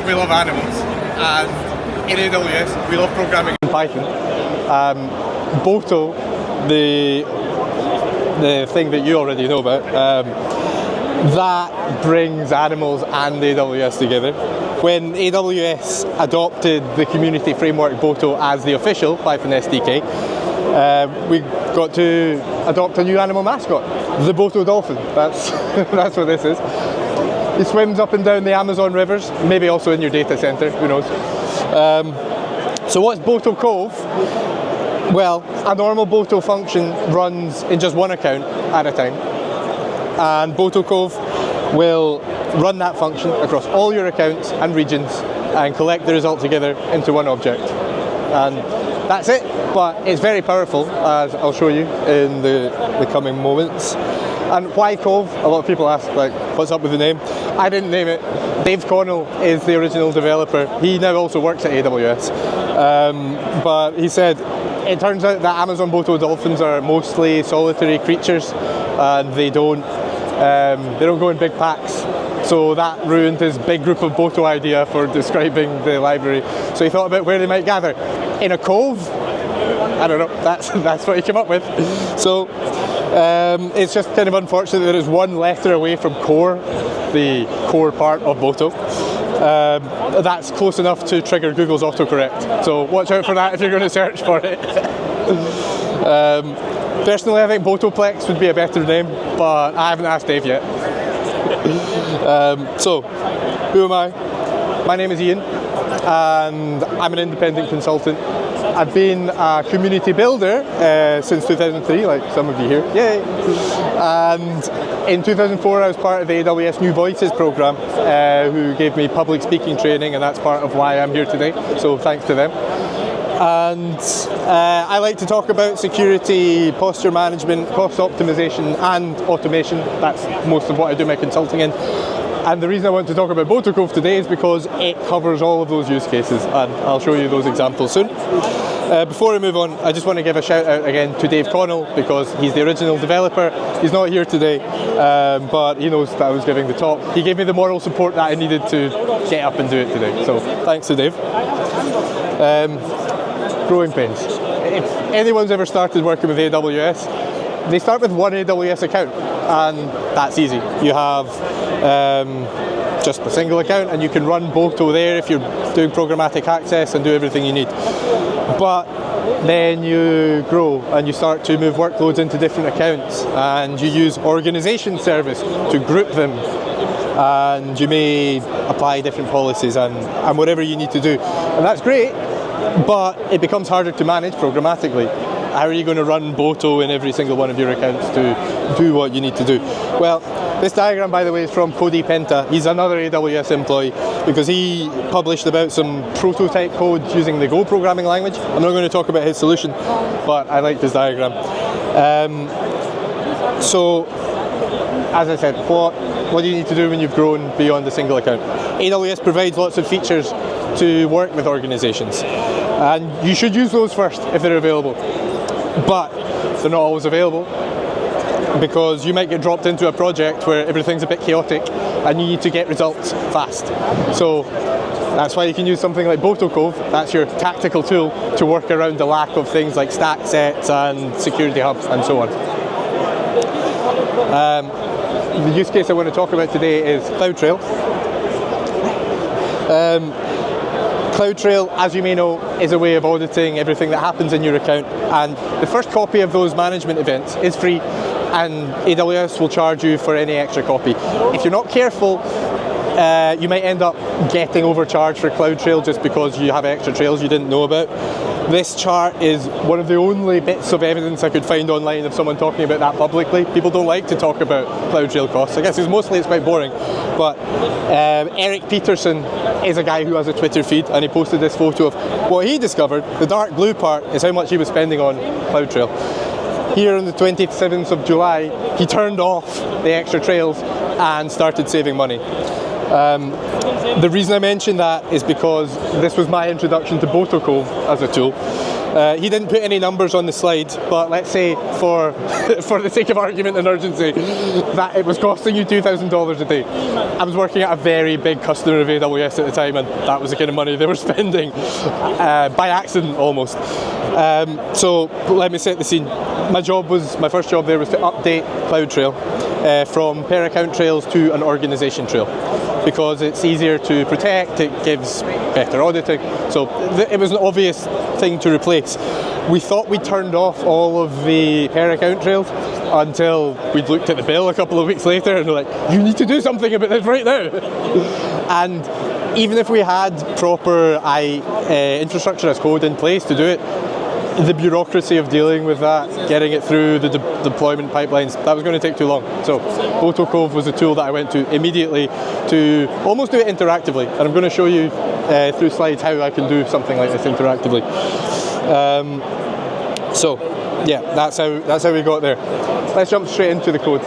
we love animals, and in AWS we love programming in Python. Boto, the thing that you already know about, that brings animals and AWS together. When AWS adopted the community framework Boto as the official Python SDK, we got to adopt a new animal mascot, the Boto dolphin. That's that's what this is. He swims up and down the Amazon rivers, maybe also in your data center, who knows. So what's Botocove? Well, a normal Boto function runs in just one account at a time, and Botocove will run that function across all your accounts and regions and collect the result together into one object. And that's it, but it's very powerful, as I'll show you in the coming moments. And why Cove? A lot of people ask, like, what's up with the name? I didn't name it. Dave Connell is the original developer. He now also works at AWS. But he said, it turns out that Amazon Boto dolphins are mostly solitary creatures, and they don't go in big packs. So that ruined his big group of Boto idea for describing the library. So he thought about where they might gather. In a cove? I don't know, that's what he came up with. So it's just kind of unfortunate that it's one letter away from core, the core part of Boto. That's close enough to trigger Google's autocorrect. So watch out for that if you're going to search for it. Personally, I think Botoplex would be a better name, but I haven't asked Dave yet. So, who am I? My name is Iain, and I'm an independent consultant. I've been a community builder since 2003, like some of you here. Yay! And in 2004, I was part of the AWS New Voices program, who gave me public speaking training, and that's part of why I'm here today. So thanks to them. And I like to talk about security, posture management, cost optimization and automation. That's most of what I do my consulting in. And the reason I want to talk about Botocove today is because it covers all of those use cases, and I'll show you those examples soon. Before I move on, I just want to give a shout out again to Dave Connell, because he's the original developer. He's not here today, but he knows that I was giving the talk. He gave me the moral support that I needed to get up and do it today. So thanks to Dave. Growing pains. If anyone's ever started working with AWS, they start with one AWS account, and that's easy. You have just a single account, and you can run Boto there if you're doing programmatic access and do everything you need. But then you grow and you start to move workloads into different accounts, and you use organization service to group them, and you may apply different policies and whatever you need to do. And that's great, but it becomes harder to manage programmatically. How are you going to run Boto in every single one of your accounts to do what you need to do? Well, this diagram, by the way, is from Cody Penta. He's another AWS employee, because he published about some prototype code using the Go programming language. I'm not going to talk about his solution, but I liked his diagram. So, as I said, what do you need to do when you've grown beyond a single account? AWS provides lots of features to work with organizations, and you should use those first if they're available. But they're not always available, because you might get dropped into a project where everything's a bit chaotic and you need to get results fast. So that's why you can use something like Botocove. That's your tactical tool to work around the lack of things like stack sets and security hubs and so on. The use case I want to talk about today is CloudTrail. CloudTrail, as you may know, is a way of auditing everything that happens in your account, and the first copy of those management events is free, and AWS will charge you for any extra copy. If you're not careful, you might end up getting overcharged for CloudTrail just because you have extra trails you didn't know about. This chart is one of the only bits of evidence I could find online of someone talking about that publicly. People don't like to talk about CloudTrail costs. I guess it's quite boring. But Eric Peterson is a guy who has a Twitter feed, and he posted this photo of what he discovered. The dark blue part is how much he was spending on CloudTrail. Here on the 27th of July, he turned off the extra trails and started saving money. The reason I mention that is because this was my introduction to Botocove as a tool. He didn't put any numbers on the slide, but let's say for for the sake of argument and urgency, that it was costing you $2,000 a day. I was working at a very big customer of AWS at the time, and that was the kind of money they were spending by accident almost. So let me set the scene. My first job there was to update CloudTrail from per account trails to an organization trail, because it's easier to protect, it gives better auditing, so it was an obvious thing to replace. We thought we turned off all of the per account trails until we'd looked at the bill a couple of weeks later and we're like, you need to do something about this right now. And even if we had proper infrastructure as code in place to do it, the bureaucracy of dealing with that, getting it through the deployment pipelines, that was going to take too long. So Botocove was a tool that I went to immediately to almost do it interactively. And I'm going to show you through slides how I can do something like this interactively. So yeah, that's how we got there. Let's jump straight into the code.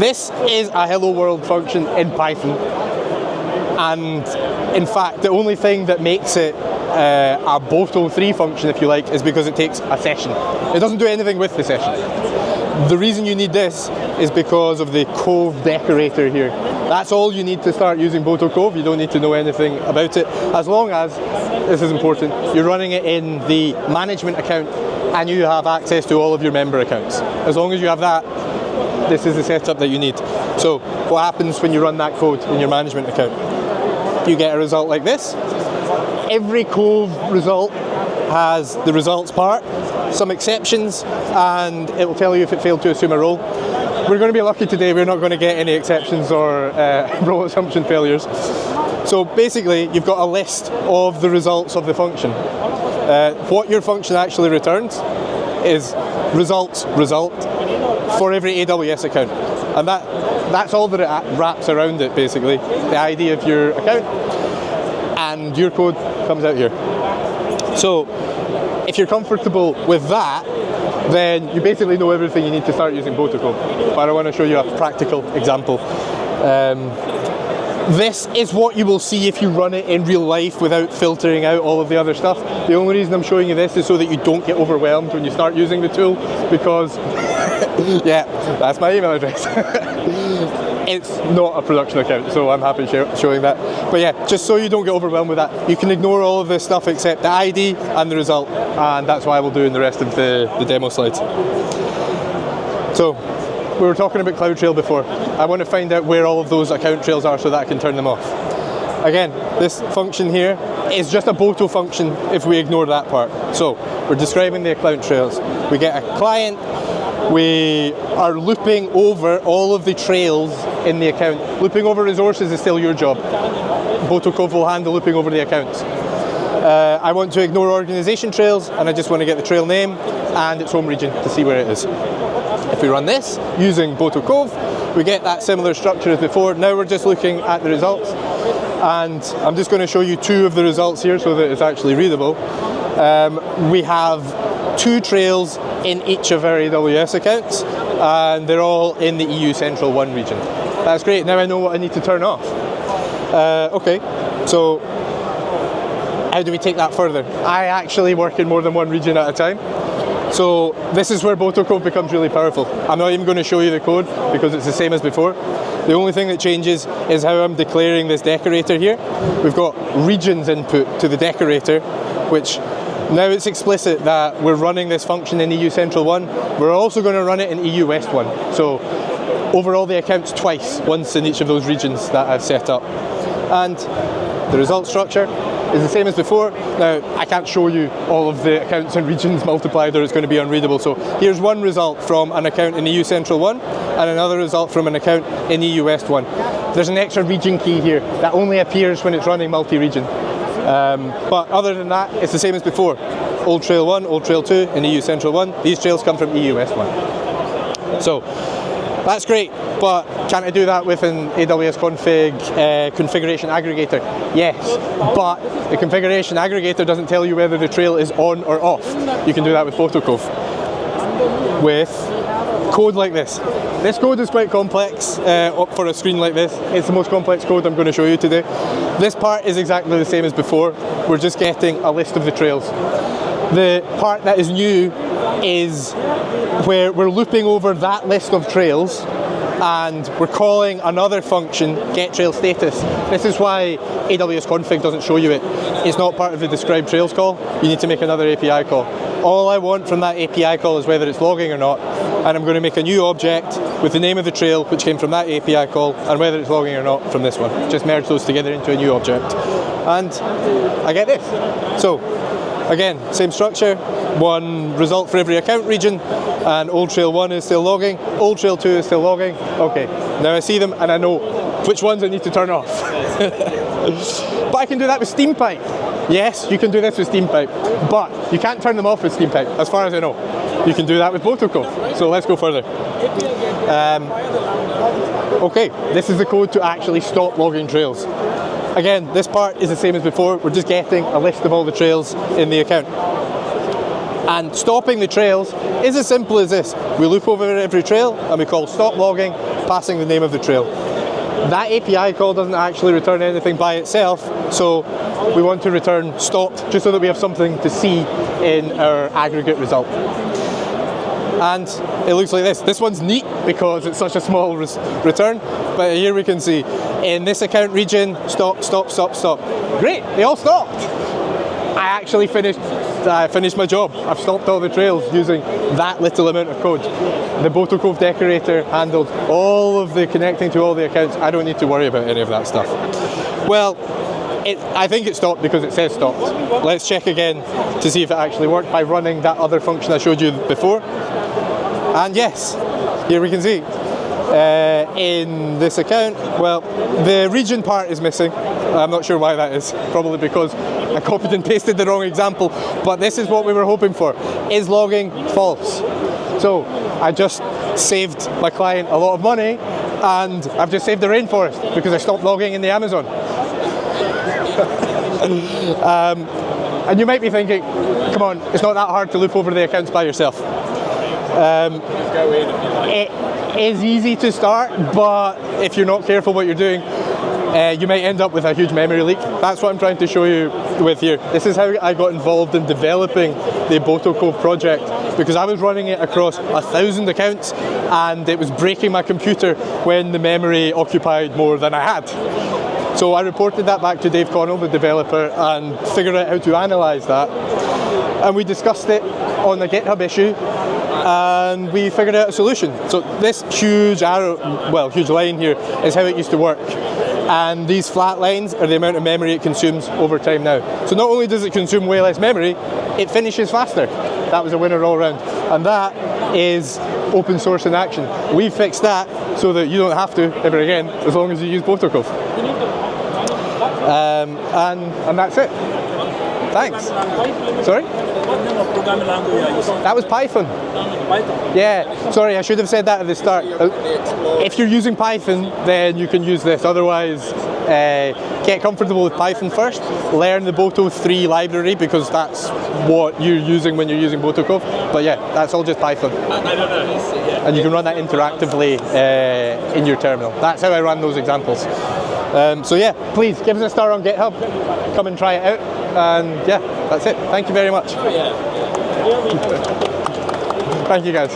This is a hello world function in Python. And in fact, the only thing that makes it a Botocove function, if you like, is because it takes a session. It doesn't do anything with the session. The reason you need this is because of the Cove decorator here. That's all you need to start using Botocove. You don't need to know anything about it, as long as, this is important, you're running it in the management account and you have access to all of your member accounts. As long as you have that, this is the setup that you need. So what happens when you run that code in your management account? You get a result like this. Every Cove result has the results part, some exceptions, and it will tell you if it failed to assume a role. We're going to be lucky today, we're not going to get any exceptions or role assumption failures. So basically, you've got a list of the results of the function. What your function actually returns is result for every AWS account. And that's all that it wraps around it, basically. The ID of your account, and your code comes out here. So if you're comfortable with that, then you basically know everything you need to start using Botocove. But I want to show you a practical example. This is what you will see if you run it in real life without filtering out all of the other stuff. The only reason I'm showing you this is so that you don't get overwhelmed when you start using the tool, because yeah, that's my email address. It's not a production account, so I'm happy showing that. But yeah, just so you don't get overwhelmed with that, you can ignore all of this stuff except the ID and the result, and that's what I will do in the rest of the demo slides. So, we were talking about CloudTrail before. I want to find out where all of those account trails are so that I can turn them off. Again, this function here is just a Boto function if we ignore that part. So, we're describing the account trails. We get a client, we are looping over all of the trails in the account. Looping over resources is still your job. Botocove will handle looping over the accounts. I want to ignore organization trails, and I just want to get the trail name and its home region to see where it is. If we run this using Botocove, we get that similar structure as before. Now we're just looking at the results, and I'm just going to show you two of the results here so that it's actually readable. We have two trails in each of our AWS accounts, and they're all in the EU Central 1 region. That's great, now I know what I need to turn off. Okay, so how do we take that further? I actually work in more than one region at a time. So this is where Botocove becomes really powerful. I'm not even going to show you the code because it's the same as before. The only thing that changes is how I'm declaring this decorator here. We've got regions input to the decorator, which now it's explicit that we're running this function in EU Central 1. We're also going to run it in EU West 1. So overall the account's twice, once in each of those regions that I've set up. And the result structure is the same as before. Now, I can't show you all of the accounts and regions multiplied or it's going to be unreadable. So here's one result from an account in EU Central 1 and another result from an account in EU West 1. There's an extra region key here that only appears when it's running multi-region. But other than that, it's the same as before. Old Trail 1, Old Trail 2 in EU Central 1. These trails come from EU West 1. So that's great, but can't I do that with an AWS config configuration aggregator? Yes, but the configuration aggregator doesn't tell you whether the trail is on or off. You can do that with Botocove. With code like this. This code is quite complex up for a screen like this. It's the most complex code I'm going to show you today. This part is exactly the same as before. We're just getting a list of the trails. The part that is new is where we're looping over that list of trails and we're calling another function, getTrailStatus. This is why AWS config doesn't show you it. It's not part of the describe trails call. You need to make another API call. All I want from that API call is whether it's logging or not, and I'm going to make a new object with the name of the trail which came from that API call and whether it's logging or not from this one. Just merge those together into a new object. And I get this. So again, same structure, one result for every account region, and old trail 1 is still logging, old trail 2 is still logging. Okay, now I see them and I know which ones I need to turn off. But I can do that with SteamPipe. Yes, you can do this with SteamPipe, but you can't turn them off with SteamPipe, as far as I know. You can do that with Botocove. So let's go further. Okay, this is the code to actually stop logging trails. Again, this part is the same as before. We're just getting a list of all the trails in the account. And stopping the trails is as simple as this. We loop over every trail and we call stop logging, passing the name of the trail. That API call doesn't actually return anything by itself, so we want to return stopped just so that we have something to see in our aggregate result. And it looks like this. This one's neat because it's such a small return, but here we can see in this account region, stop, stop, stop, stop. Great, they all stopped. I actually finished my job. I've stopped all the trails using that little amount of code. The Botocove decorator handled all of the connecting to all the accounts. I don't need to worry about any of that stuff. Well, I think it stopped because it says stopped. Let's check again to see if it actually worked by running that other function I showed you before. And yes, here we can see in this account, well, the region part is missing. I'm not sure why that is, probably because I copied and pasted the wrong example, but this is what we were hoping for. Is logging false? So I just saved my client a lot of money, and I've just saved the rainforest because I stopped logging in the Amazon. And you might be thinking, come on, it's not that hard to loop over the accounts by yourself. It is easy to start, but if you're not careful what you're doing, you might end up with a huge memory leak. That's what I'm trying to show you with here. This is how I got involved in developing the Botocove project, because I was running it across 1,000 accounts and it was breaking my computer when the memory occupied more than I had. So I reported that back to Dave Connell, the developer, and figured out how to analyse that. And we discussed it on a GitHub issue, and we figured out a solution. So this huge huge line here is how it used to work. And these flat lines are the amount of memory it consumes over time now. So not only does it consume way less memory, it finishes faster. That was a winner all around. And that is open source in action. We fixed that so that you don't have to ever again, as long as you use Botocove. And that's it. Thanks. Sorry? What name of programming language are you using? That was Python. Python? Yeah, sorry, I should have said that at the start. If you're using Python, then you can use this. Otherwise, get comfortable with Python first. Learn the aws-org-tree library, because that's what you're using when you're using Botocove. But yeah, that's all just Python. And you can run that interactively in your terminal. That's how I run those examples. So yeah, please give us a star on GitHub. Come and try it out. And yeah, that's it. Thank you very much. Thank you guys.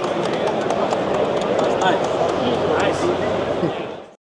Nice.